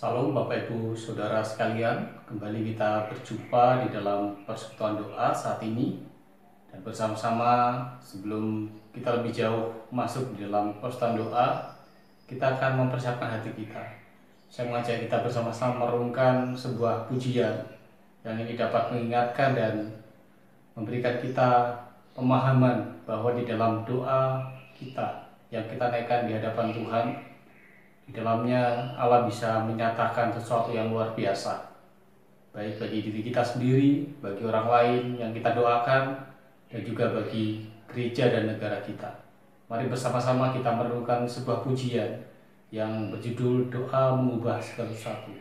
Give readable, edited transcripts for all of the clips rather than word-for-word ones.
Salam Bapak Ibu Saudara sekalian, kembali kita berjumpa di dalam persekutuan doa saat ini. Dan bersama-sama sebelum kita lebih jauh masuk di dalam persekutuan doa, kita akan mempersiapkan hati kita. Saya mengajak kita bersama-sama merenungkan sebuah pujian yang ini dapat mengingatkan dan memberikan kita pemahaman bahwa di dalam doa kita yang kita naikkan di hadapan Tuhan, di dalamnya Allah bisa menyatakan sesuatu yang luar biasa, baik bagi diri kita sendiri, bagi orang lain yang kita doakan, dan juga bagi gereja dan negara kita. Mari bersama-sama kita merenungkan sebuah pujian yang berjudul Doa Mengubah Segala Sesuatu.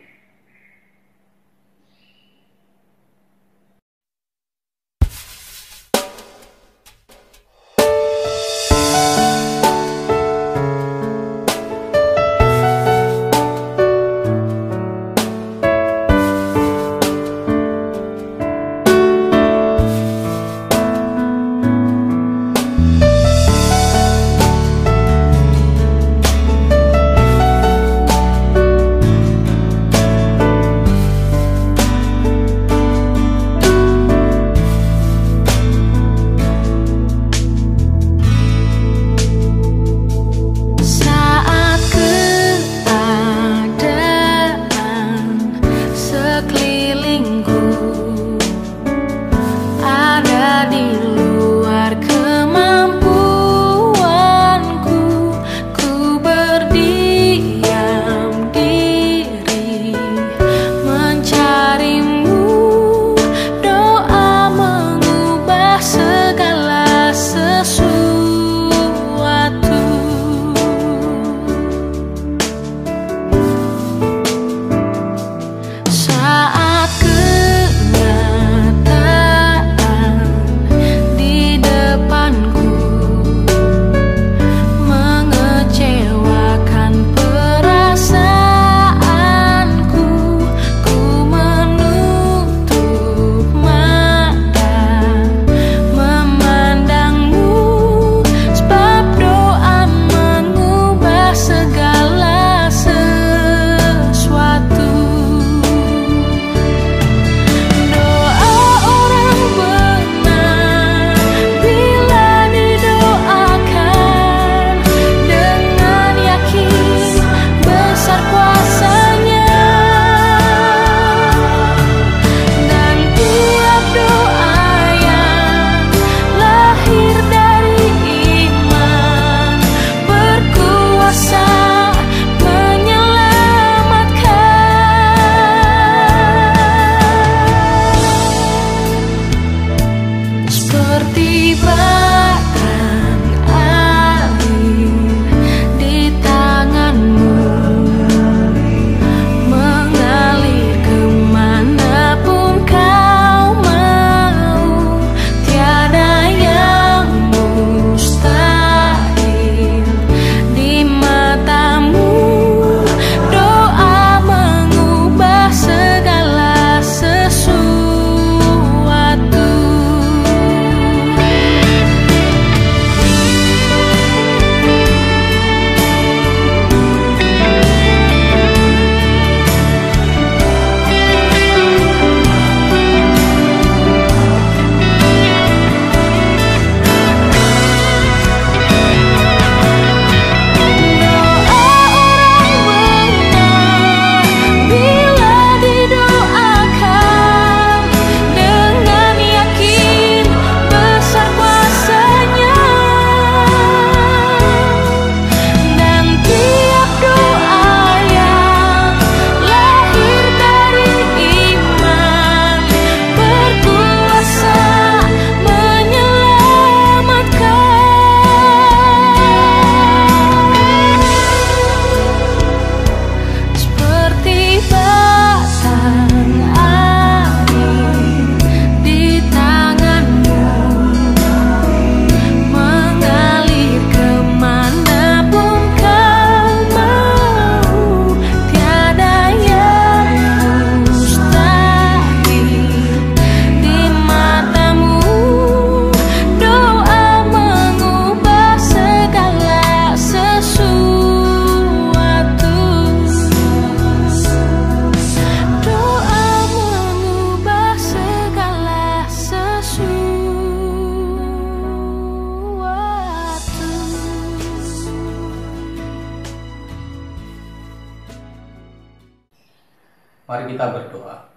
kita berdoa.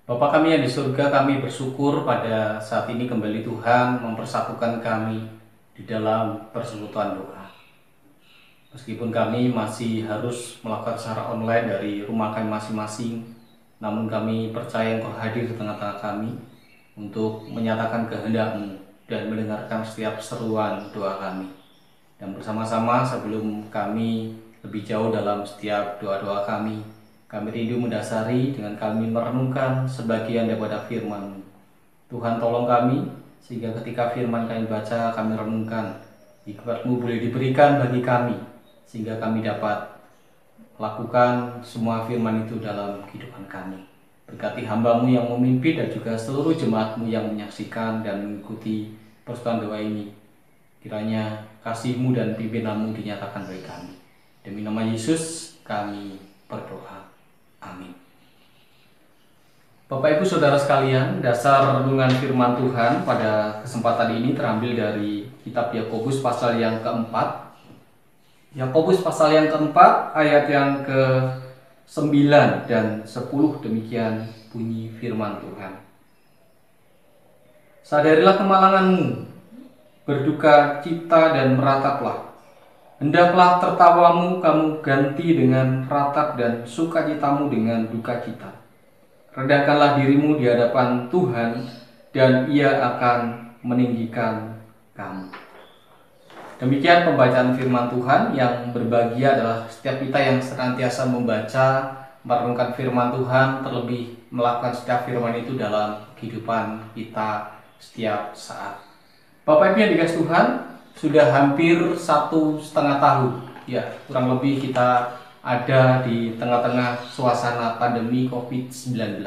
Bapa kami yang di surga, kami bersyukur pada saat ini kembali Tuhan mempersatukan kami di dalam persekutuan doa. Meskipun kami masih harus melakukan secara online dari rumah kami masing-masing, namun kami percaya Engkau hadir di tengah-tengah kami untuk menyatakan kehendak-Mu dan mendengarkan setiap seruan doa kami. Dan bersama-sama sebelum kami lebih jauh dalam setiap doa-doa kami rindu mendasari dengan kami merenungkan sebagian daripada firman-Mu. Tuhan tolong kami, sehingga ketika firman kami baca, kami renungkan, hikmat-Mu boleh diberikan bagi kami, sehingga kami dapat lakukan semua firman itu dalam kehidupan kami. Berkati hamba-Mu yang memimpin dan juga seluruh jemaat-Mu yang menyaksikan dan mengikuti persekutuan doa ini. Kiranya kasih-Mu dan pimpinan-Mu dinyatakan bagi kami. Demi nama Yesus kami berdoa. Amin. Bapak Ibu Saudara sekalian, dasar renungan firman Tuhan pada kesempatan ini terambil dari kitab Yakobus pasal yang keempat. Yakobus pasal yang keempat ayat yang ke-9 dan 10, demikian bunyi firman Tuhan. Sadarilah kemalanganmu, berduka cita dan merataplah. Hendaklah tertawamu kamu ganti dengan ratap dan sukacitamu dengan duka cita. Rendahkanlah dirimu di hadapan Tuhan dan Ia akan meninggikan kamu. Demikian pembacaan firman Tuhan. Yang berbahagia adalah setiap kita yang senantiasa membaca, merenungkan firman Tuhan, terlebih melakukan setiap firman itu dalam kehidupan kita setiap saat. Bapak Ibu yang dikasihi Tuhan, sudah hampir 1,5 tahun ya, kurang lebih kita ada di tengah-tengah suasana pandemi COVID-19.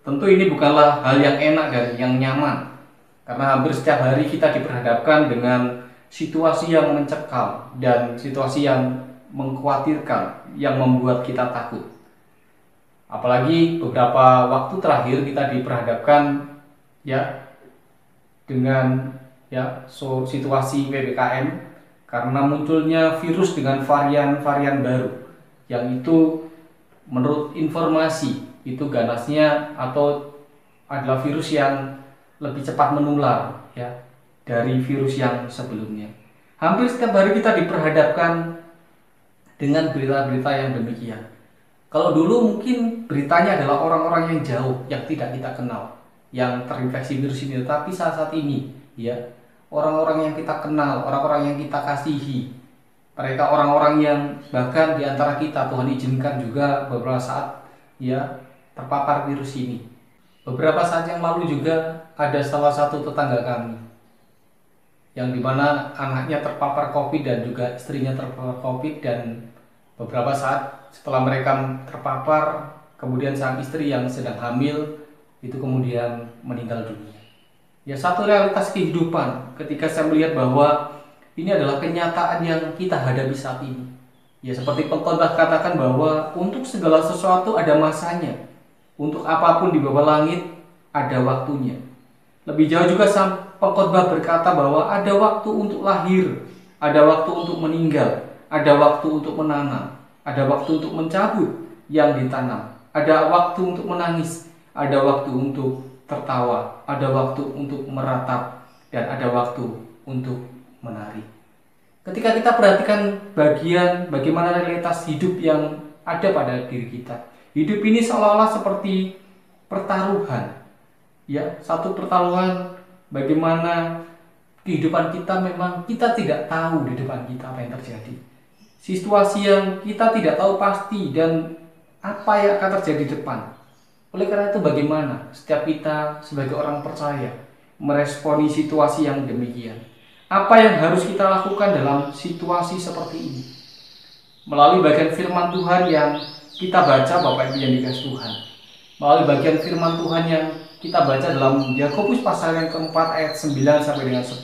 Tentu ini bukanlah hal yang enak dan yang nyaman, karena hampir setiap hari kita diperhadapkan dengan situasi yang mencekam dan situasi yang mengkhawatirkan, yang membuat kita takut. Apalagi beberapa waktu terakhir kita diperhadapkan ya dengan situasi PPKM karena munculnya virus dengan varian-varian baru yang itu menurut informasi itu ganasnya atau adalah virus yang lebih cepat menular ya dari virus yang sebelumnya. Hampir setiap hari kita diperhadapkan dengan berita-berita yang demikian. Kalau dulu mungkin beritanya adalah orang-orang yang jauh yang tidak kita kenal yang terinfeksi virus ini, tetapi saat ini ya orang-orang yang kita kenal, orang-orang yang kita kasihi, mereka orang-orang yang bahkan di antara kita Tuhan izinkan juga beberapa saat ya terpapar virus ini. Beberapa saat yang lalu juga ada salah satu tetangga kami yang dimana anaknya terpapar COVID dan juga istrinya terpapar COVID, dan beberapa saat setelah mereka terpapar, kemudian sang istri yang sedang hamil itu kemudian meninggal dunia. Ya, satu realitas kehidupan ketika saya melihat bahwa ini adalah kenyataan yang kita hadapi saat ini. Ya, seperti pengkhotbah katakan bahwa untuk segala sesuatu ada masanya. Untuk apapun di bawah langit ada waktunya. Lebih jauh juga pengkhotbah berkata bahwa ada waktu untuk lahir, ada waktu untuk meninggal, ada waktu untuk menanam, ada waktu untuk mencabut yang ditanam, ada waktu untuk menangis, ada waktu untuk tertawa, ada waktu untuk meratap, dan ada waktu untuk menari. Ketika kita perhatikan bagaimana realitas hidup yang ada pada diri kita, hidup ini seolah-olah seperti pertaruhan. Ya, satu pertaruhan bagaimana kehidupan kita, memang kita tidak tahu di depan kita apa yang terjadi. Situasi yang kita tidak tahu pasti dan apa yang akan terjadi di depan. Oleh karena itu bagaimana setiap kita sebagai orang percaya meresponi situasi yang demikian? Apa yang harus kita lakukan dalam situasi seperti ini? Melalui bagian firman Tuhan yang kita baca, Bapak Ibu yang dikasihi Tuhan. Melalui bagian firman Tuhan yang kita baca dalam Yakobus pasal yang keempat ayat 9 sampai dengan 10.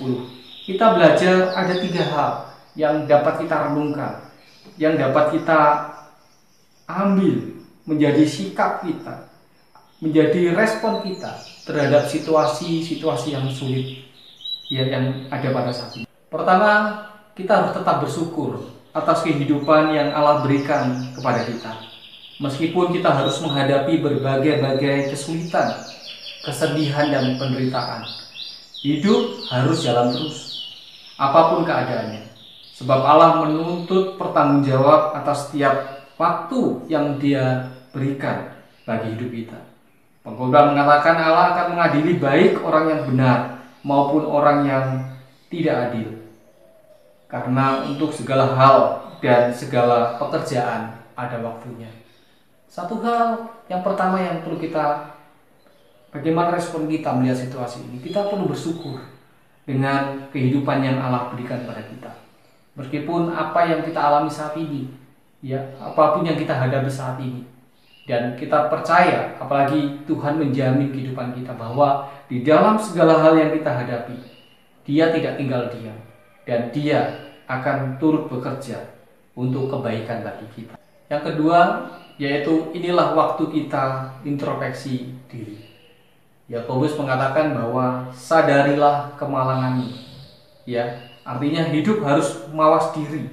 Kita belajar ada 3 hal yang dapat kita renungkan, yang dapat kita ambil menjadi sikap kita, menjadi respon kita terhadap situasi-situasi yang sulit yang ada pada saat ini. Pertama, kita harus tetap bersyukur atas kehidupan yang Allah berikan kepada kita. Meskipun kita harus menghadapi berbagai-bagai kesulitan, kesedihan, dan penderitaan, hidup harus jalan terus, apapun keadaannya. Sebab Allah menuntut pertanggungjawab atas setiap waktu yang Dia berikan bagi hidup kita. Pengkhotbah mengatakan Allah akan mengadili baik orang yang benar maupun orang yang tidak adil. Karena untuk segala hal dan segala pekerjaan ada waktunya. Satu hal yang pertama yang perlu kita, bagaimana respon kita melihat situasi ini? Kita perlu bersyukur dengan kehidupan yang Allah berikan pada kita. Meskipun apa yang kita alami saat ini, ya, apapun yang kita hadapi saat ini, dan kita percaya, apalagi Tuhan menjamin kehidupan kita bahwa di dalam segala hal yang kita hadapi, Dia tidak tinggal diam, dan Dia akan turut bekerja untuk kebaikan bagi kita. Yang kedua, yaitu inilah waktu kita introspeksi diri. Yakobus mengatakan bahwa sadarilah kemalanganmu. Ya, artinya hidup harus mawas diri.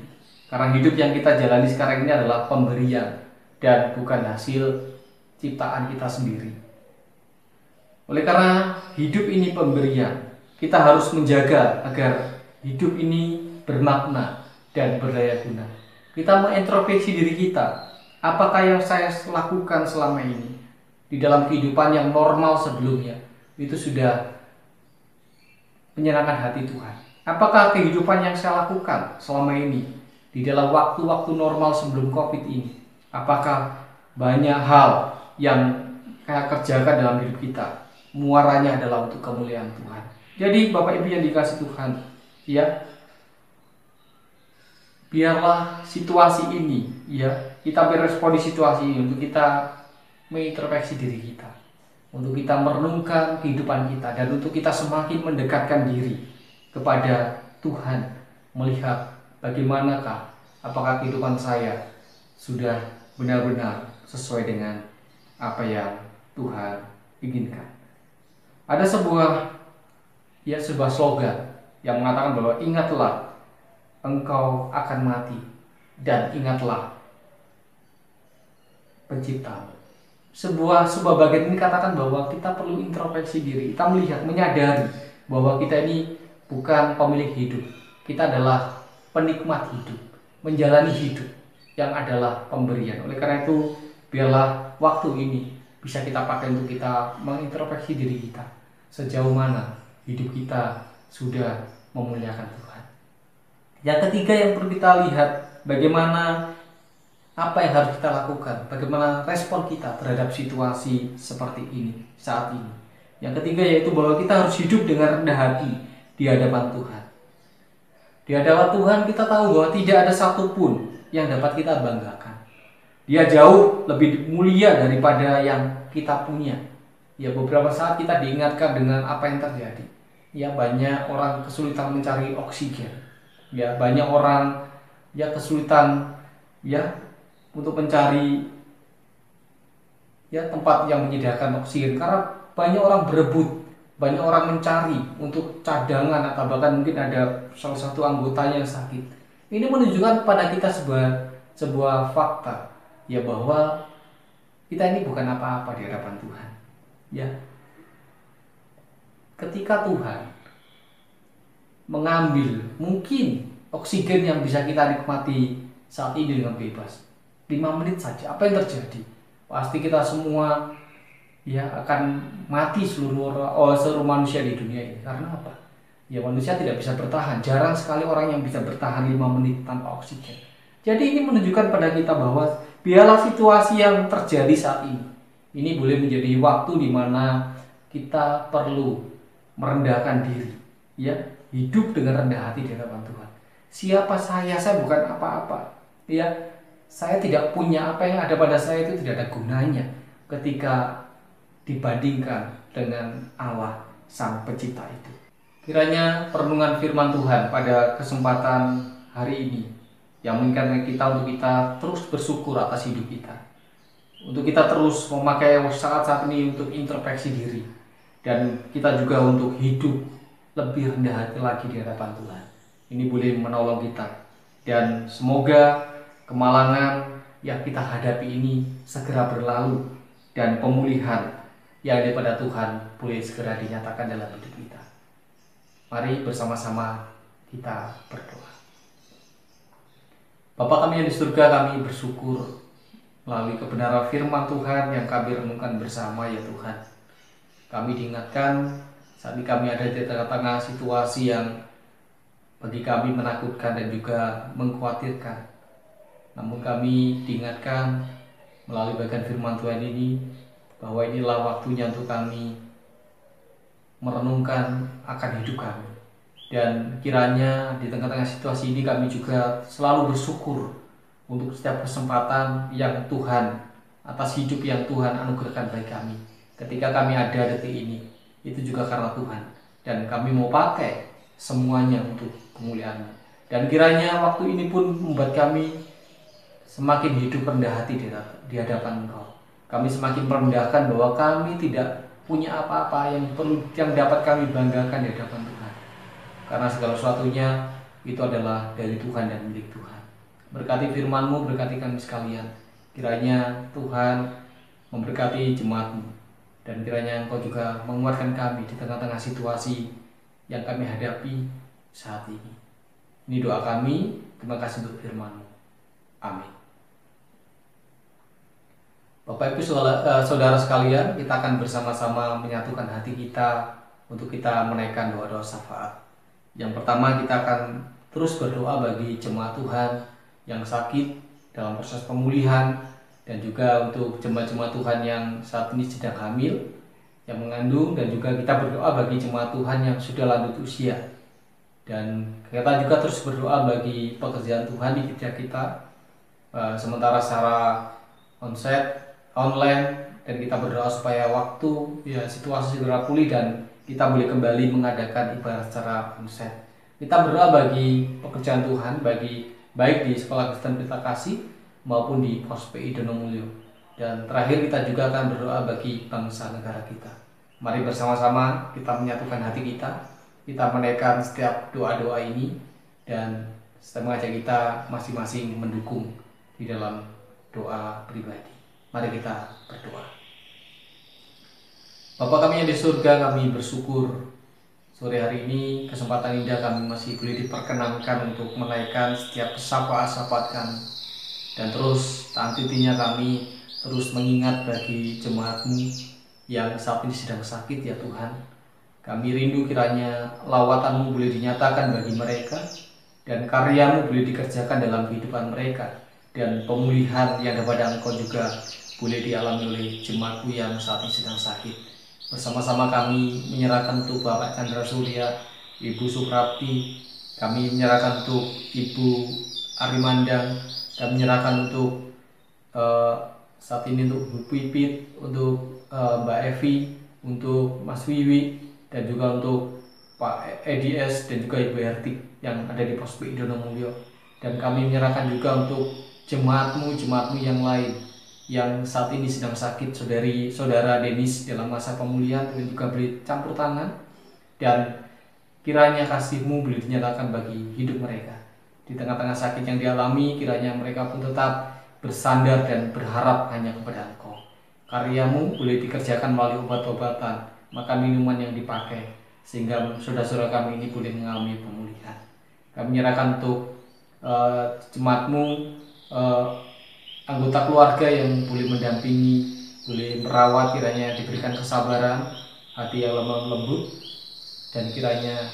Karena hidup yang kita jalani sekarang ini adalah pemberian dan bukan hasil ciptaan kita sendiri. Oleh karena hidup ini pemberian, kita harus menjaga agar hidup ini bermakna dan berdaya guna. Kita mengintrospeksi diri kita. Apakah yang saya lakukan selama ini di dalam kehidupan yang normal sebelumnya itu sudah menyenangkan hati Tuhan? Apakah kehidupan yang saya lakukan selama ini di dalam waktu-waktu normal sebelum COVID ini, apakah banyak hal yang saya kerjakan dalam hidup kita muaranya adalah untuk kemuliaan Tuhan? Jadi Bapak Ibu yang dikasih Tuhan, ya, biarlah situasi ini, ya, kita berespon di situasi ini untuk kita mengintrospeksi diri kita, untuk kita merenungkan kehidupan kita, dan untuk kita semakin mendekatkan diri kepada Tuhan, melihat bagaimanakah, apakah kehidupan saya sudah benar-benar sesuai dengan apa yang Tuhan inginkan. Ada sebuah slogan yang mengatakan bahwa ingatlah engkau akan mati, dan ingatlah penciptamu. Sebuah bagian ini katakan bahwa kita perlu introspeksi diri, kita melihat, menyadari bahwa kita ini bukan pemilik hidup, kita adalah penikmat hidup, menjalani hidup yang adalah pemberian. Oleh karena itu, biarlah waktu ini bisa kita pakai untuk kita mengintrospeksi diri kita, sejauh mana hidup kita sudah memuliakan Tuhan. Yang ketiga yang perlu kita lihat, bagaimana apa yang harus kita lakukan, bagaimana respon kita terhadap situasi seperti ini saat ini. Yang ketiga yaitu bahwa kita harus hidup dengan rendah hati di hadapan Tuhan. Di hadapan Tuhan kita tahu bahwa tidak ada satupun yang dapat kita banggakan. Dia jauh lebih mulia daripada yang kita punya. Ya, beberapa saat kita diingatkan dengan apa yang terjadi. Ya, banyak orang kesulitan mencari oksigen. Ya, banyak orang kesulitan untuk mencari tempat yang menyediakan oksigen, karena banyak orang berebut, banyak orang mencari untuk cadangan, atau bahkan mungkin ada salah satu anggotanya yang sakit. Ini menunjukkan kepada kita sebuah fakta, ya, bahwa kita ini bukan apa-apa di hadapan Tuhan. Ya, ketika Tuhan mengambil mungkin oksigen yang bisa kita nikmati saat ini dengan bebas, 5 menit saja, apa yang terjadi? Pasti kita semua akan mati, seluruh manusia di dunia ini. Karena apa? Ya, manusia tidak bisa bertahan. Jarang sekali orang yang bisa bertahan 5 menit tanpa oksigen. Jadi ini menunjukkan pada kita bahwa biarlah situasi yang terjadi saat ini boleh menjadi waktu di mana kita perlu merendahkan diri, ya, hidup dengan rendah hati di hadapan Tuhan. Siapa saya? Saya bukan apa-apa. Ya, saya tidak punya, apa yang ada pada saya itu tidak ada gunanya ketika dibandingkan dengan Allah Sang Pencipta itu. Kiranya perenungan firman Tuhan pada kesempatan hari ini yang mengingatkan kita untuk kita terus bersyukur atas hidup kita, untuk kita terus memakai saat-saat ini untuk introspeksi diri, dan kita juga untuk hidup lebih rendah hati lagi di hadapan Tuhan. Ini boleh menolong kita, dan semoga kemalangan yang kita hadapi ini segera berlalu dan pemulihan yang daripada Tuhan boleh segera dinyatakan dalam hidup kita. Mari bersama-sama kita berdoa. Bapa kami yang di surga, kami bersyukur melalui kebenaran firman Tuhan yang kami renungkan bersama ya Tuhan. Kami diingatkan saat ini kami ada di tengah-tengah situasi yang bagi kami menakutkan dan juga mengkhawatirkan. Namun kami diingatkan melalui bagian firman Tuhan ini bahwa inilah waktunya untuk kami merenungkan akan hidup kami. Dan kiranya di tengah-tengah situasi ini kami juga selalu bersyukur untuk setiap kesempatan yang Tuhan, atas hidup yang Tuhan anugerahkan bagi kami. Ketika kami ada detik ini, itu juga karena Tuhan. Dan kami mau pakai semuanya untuk kemuliaan. Dan kiranya waktu ini pun membuat kami semakin hidup rendah hati di hadapan Engkau. Kami semakin merendahkan bahwa kami tidak punya apa-apa yang dapat kami banggakan di hadapan Tuhan. Karena segala sesuatunya itu adalah dari Tuhan dan milik Tuhan. Berkati firman-Mu, berkati kami sekalian. Kiranya Tuhan memberkati jemaat-Mu. Dan kiranya Engkau juga menguatkan kami di tengah-tengah situasi yang kami hadapi saat ini. Ini doa kami. Terima kasih untuk firman-Mu. Amin. Bapak Ibu saudara sekalian, kita akan bersama-sama menyatukan hati kita untuk kita menaikkan doa-doa syafaat. Yang pertama, kita akan terus berdoa bagi jemaat Tuhan yang sakit dalam proses pemulihan, dan juga untuk jemaat-jemaat Tuhan yang saat ini sedang hamil, yang mengandung, dan juga kita berdoa bagi jemaat Tuhan yang sudah lanjut usia. Dan kita juga terus berdoa bagi pekerjaan Tuhan di gereja kita, sementara secara online, dan kita berdoa supaya waktu situasi segera pulih dan kita boleh kembali mengadakan ibadah secara onsite. Kita berdoa bagi pekerjaan Tuhan, baik di Sekolah Kristen Pelita Kasih maupun di Pos PI Donomulyo. Dan terakhir kita juga akan berdoa bagi bangsa negara kita. Mari bersama-sama kita menyatukan hati kita menaikkan setiap doa-doa ini, dan saya mengajak kita masing-masing mendukung di dalam doa pribadi. Mari kita berdoa. Bapa kami yang di surga, kami bersyukur sore hari ini kesempatan indah kami masih boleh diperkenankan untuk menaikkan setiap syafaat kami. Dan terus tak henti-hentinya kami terus mengingat bagi jemaat-Mu yang saat ini sedang sakit ya Tuhan. Kami rindu kiranya lawatan-Mu boleh dinyatakan bagi mereka, dan karya-Mu boleh dikerjakan dalam kehidupan mereka, dan pemulihan yang daripada Engkau juga boleh dialami oleh jemaat-Mu yang saat ini sedang sakit. Bersama-sama kami menyerahkan untuk Bapak Chandra Surya, Ibu Suprapti, kami menyerahkan untuk Ibu Arimandang, kami menyerahkan untuk saat ini untuk Bu Pipit, untuk Mbak Evi, untuk Mas Wiwi, dan juga untuk Pak EDS dan juga Ibu Hertik yang ada di Pos PI Donomulyo. Dan kami menyerahkan juga untuk jemaat-Mu yang lain yang saat ini sedang sakit, saudara Denis dalam masa pemulihan, dan juga beri campur tangan, dan kiranya kasih-Mu boleh dinyatakan bagi hidup mereka. Di tengah-tengah sakit yang dialami, kiranya mereka pun tetap bersandar dan berharap hanya kepada Engkau. Karya-Mu boleh dikerjakan melalui obat-obatan, makan minuman yang dipakai, sehingga saudara-saudara kami ini boleh mengalami pemulihan. Kami menyerahkan untuk jemaat-Mu, anggota keluarga yang boleh mendampingi, boleh merawat, kiranya diberikan kesabaran, hati yang lemah lembut, dan kiranya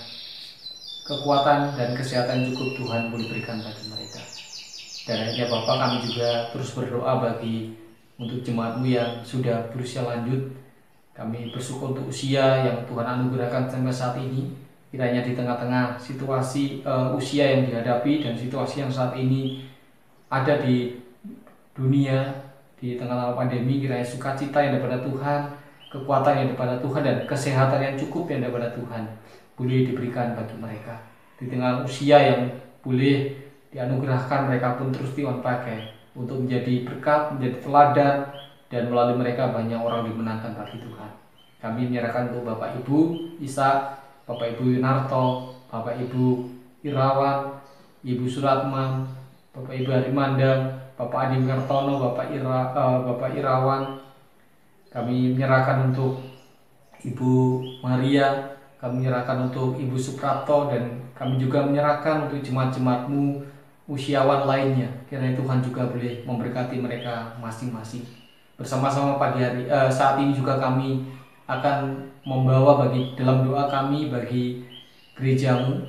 kekuatan dan kesehatan cukup Tuhan boleh berikan bagi mereka. Dan akhirnya Bapak, kami juga terus berdoa untuk jemaat-Mu yang sudah berusia lanjut. Kami bersyukur untuk usia yang Tuhan anugerahkan sampai saat ini. Kiranya di tengah-tengah situasi usia yang dihadapi dan situasi yang saat ini ada di dunia, di tengah-tengah pandemi, kiranya sukacita yang daripada Tuhan, kekuatan yang daripada Tuhan, dan kesehatan yang cukup yang daripada Tuhan boleh diberikan bagi mereka. Di tengah usia yang boleh dianugerahkan, mereka pun terus Tuhan pakai untuk menjadi berkat, menjadi teladan, dan melalui mereka banyak orang dimenangkan bagi Tuhan. Kami menyerahkan untuk Bapak Ibu Isa, Bapak Ibu Yunarto, Bapak Ibu Irawan, Ibu Suratman, Bapak Ibu Harimandang, Bapak Adi Kartono, Bapak Irawan. Kami menyerahkan untuk Ibu Maria, kami menyerahkan untuk Ibu Suprapto, dan kami juga menyerahkan untuk jemaat-jemaat-Mu usiawan lainnya. Kiranya Tuhan juga boleh memberkati mereka masing-masing. Bersama-sama pagi hari saat ini juga kami akan membawa dalam doa kami bagi gerejamu,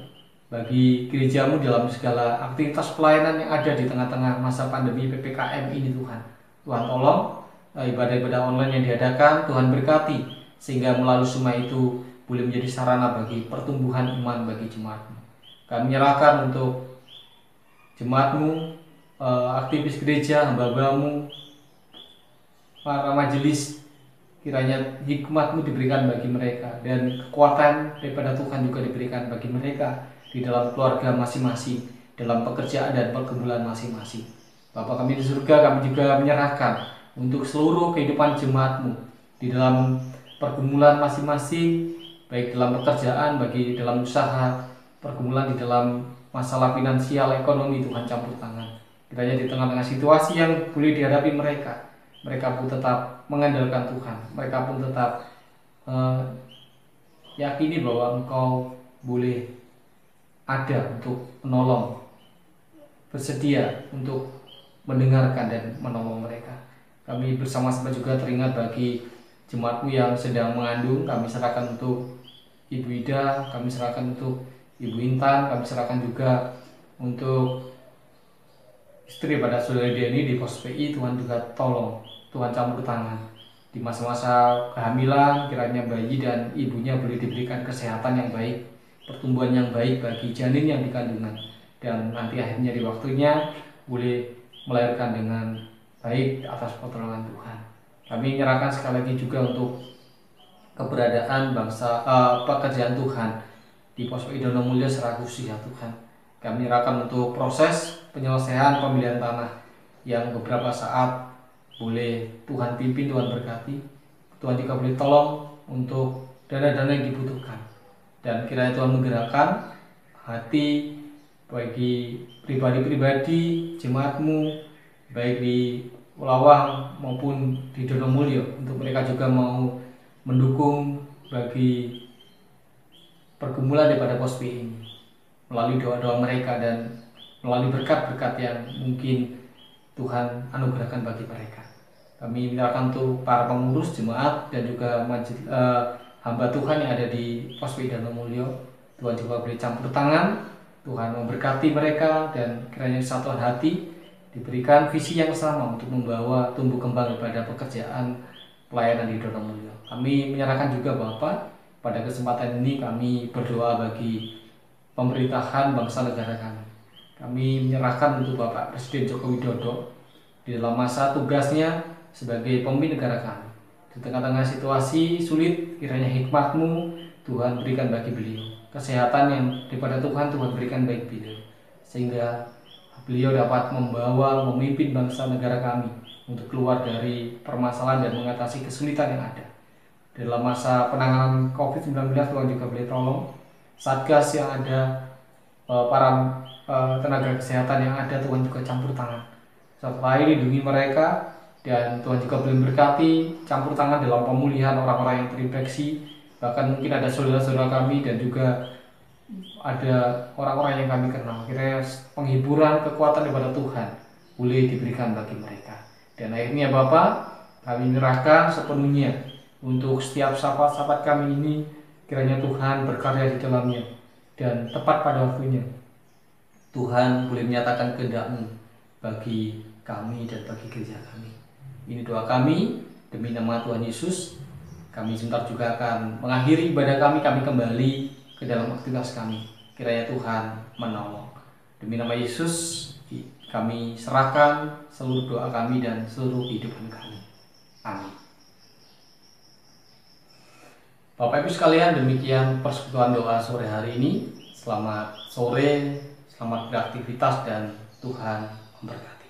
dalam segala aktivitas pelayanan yang ada di tengah-tengah masa pandemi PPKM ini. Tuhan tolong ibadah-ibadah online yang diadakan, Tuhan berkati, sehingga melalui semua itu boleh menjadi sarana bagi pertumbuhan iman bagi jemaat-Mu. Kami menyerahkan untuk jemaat-Mu, aktivis gereja, hamba-Mu, para majelis, kiranya hikmat-Mu diberikan bagi mereka, dan kekuatan daripada Tuhan juga diberikan bagi mereka di dalam keluarga masing-masing, dalam pekerjaan dan pergumulan masing-masing. Bapa kami di surga, kami juga menyerahkan untuk seluruh kehidupan jemaat-Mu di dalam pergumulan masing-masing, baik dalam pekerjaan, bagi dalam usaha, pergumulan di dalam masalah finansial, ekonomi. Tuhan campur tangan. Kiranya di tengah-tengah situasi yang boleh dihadapi mereka pun tetap mengandalkan Tuhan. Mereka pun tetap yakini bahwa Engkau boleh ada untuk menolong, bersedia untuk mendengarkan dan menolong mereka. Kami bersama-sama juga teringat bagi jemaat-Mu yang sedang mengandung. Kami serahkan untuk Ibu Ida, kami serahkan untuk Ibu Intan, kami serahkan juga untuk istri pada Saudara Denny di pos PI. Tuhan juga tolong, Tuhan campur tangan di masa-masa kehamilan. Kiranya bayi dan ibunya boleh diberikan kesehatan yang baik, pertumbuhan yang baik bagi janin yang dikandungan, dan nanti akhirnya di waktunya boleh melahirkan dengan baik atas pertolongan Tuhan. Kami menyerahkan sekali lagi juga untuk keberadaan pekerjaan Tuhan di pos PI Donomulyo Seragusi, ya Tuhan. Kami menyerahkan untuk proses penyelesaian pemilihan tanah yang beberapa saat boleh Tuhan pimpin, Tuhan berkati. Tuhan juga boleh tolong untuk dana-dana yang dibutuhkan, dan kiranya Tuhan menggerakkan hati bagi pribadi-pribadi jemaat-Mu, baik di Ulawang maupun di Donomulyo, untuk mereka juga mau mendukung bagi pergumulan daripada pos PI ini melalui doa-doa mereka dan melalui berkat-berkat yang mungkin Tuhan anugerahkan bagi mereka. Kami menyerahkan untuk para pengurus jemaat dan juga hamba Tuhan yang ada di pos PI Donomulyo. Tuhan juga beri campur tangan, Tuhan memberkati mereka, dan kiranya kesatuan hati diberikan visi yang sama untuk membawa tumbuh kembang daripada pekerjaan pelayanan di Donomulyo. Kami menyerahkan juga Bapak, pada kesempatan ini kami berdoa bagi pemerintahan bangsa negara kami. Kami menyerahkan untuk Bapak Presiden Joko Widodo di dalam masa tugasnya sebagai pemimpin negara kami. Di tengah-tengah situasi sulit, kiranya hikmat-Mu Tuhan berikan bagi beliau. Kesehatan yang daripada Tuhan berikan bagi beliau, sehingga beliau dapat memimpin bangsa negara kami untuk keluar dari permasalahan dan mengatasi kesulitan yang ada. Dalam masa penanganan COVID-19, Tuhan juga boleh tolong Satgas yang ada, para tenaga kesehatan yang ada, Tuhan juga campur tangan sertai lindungi mereka, dan Tuhan juga boleh berkati campur tangan dalam pemulihan orang-orang yang terinfeksi. Bahkan mungkin ada saudara-saudara kami dan juga ada orang-orang yang kami kenal. Kiranya penghiburan, kekuatan daripada Tuhan boleh diberikan bagi mereka. Dan akhirnya Bapak, kami menyerahkan sepenuhnya untuk setiap sahabat-sahabat kami ini. Kiranya Tuhan berkarya di dalamnya, dan tepat pada waktunya Tuhan boleh menyatakan kehendak-Mu bagi kami dan bagi gereja kami. Ini doa kami demi nama Tuhan Yesus. Kami sebentar juga akan mengakhiri ibadah kami kembali ke dalam aktivitas kami. Kiranya Tuhan menolong. Demi nama Yesus kami serahkan seluruh doa kami dan seluruh kehidupan kami. Amin. Bapak Ibu sekalian, demikian persekutuan doa sore hari ini. Selamat sore, selamat beraktivitas, dan Tuhan memberkati.